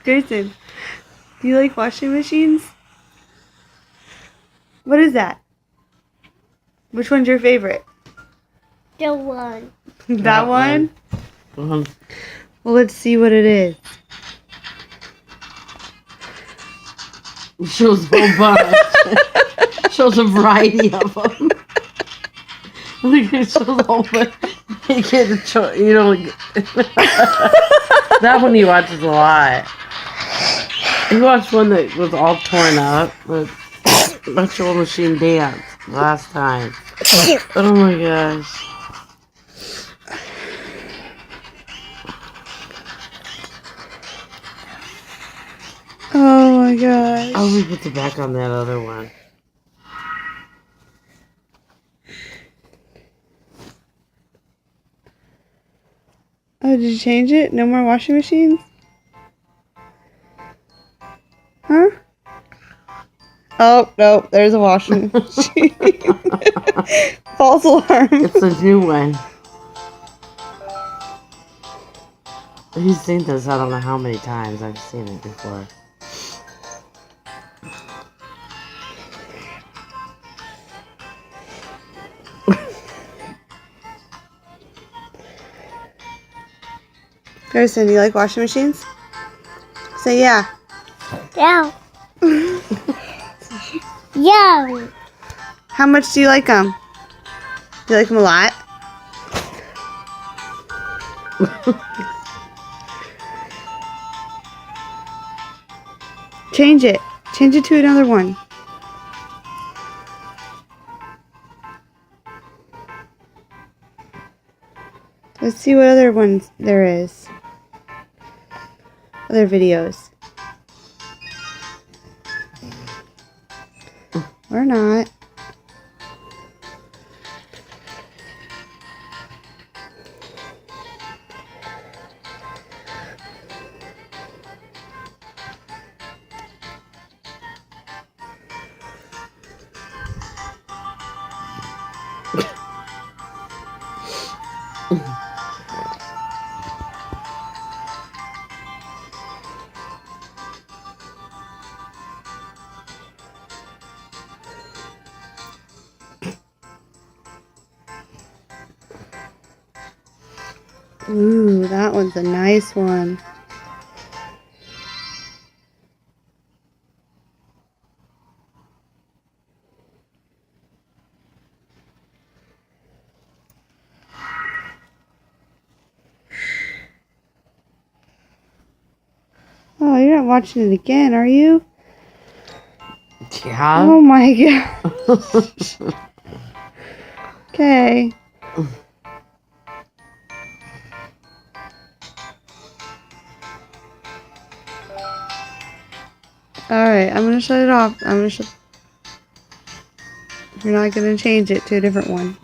Greyson, do you like washing machines? What is that? Which one's your favorite? The one. That one? Well, let's see what it is. It shows a whole bunch. Shows a variety of them. Look, it shows a whole bunch. You get the choice. You don't. That one he watches a lot. He watched one that was all torn up. But Virtual Machine Dance last time. Oh my gosh. Oh my gosh. Oh, we put the back on that other one. Oh, did you change it? No more washing machines? Huh? Oh, no, there's a washing machine. False alarm. It's a new one. He's seen this I don't know how many times. I've seen it before. Greyson, do you like washing machines? Say yeah. Yeah. Yeah. How much do you like them? Do you like them a lot? Change it. Change it to another one. Let's see what other ones there is. Other videos. Or not. Ooh, that one's a nice one. Oh, you're not watching it again, are you? Yeah. Oh my gosh. Okay. Alright, I'm gonna shut it off. You're not gonna change it to a different one.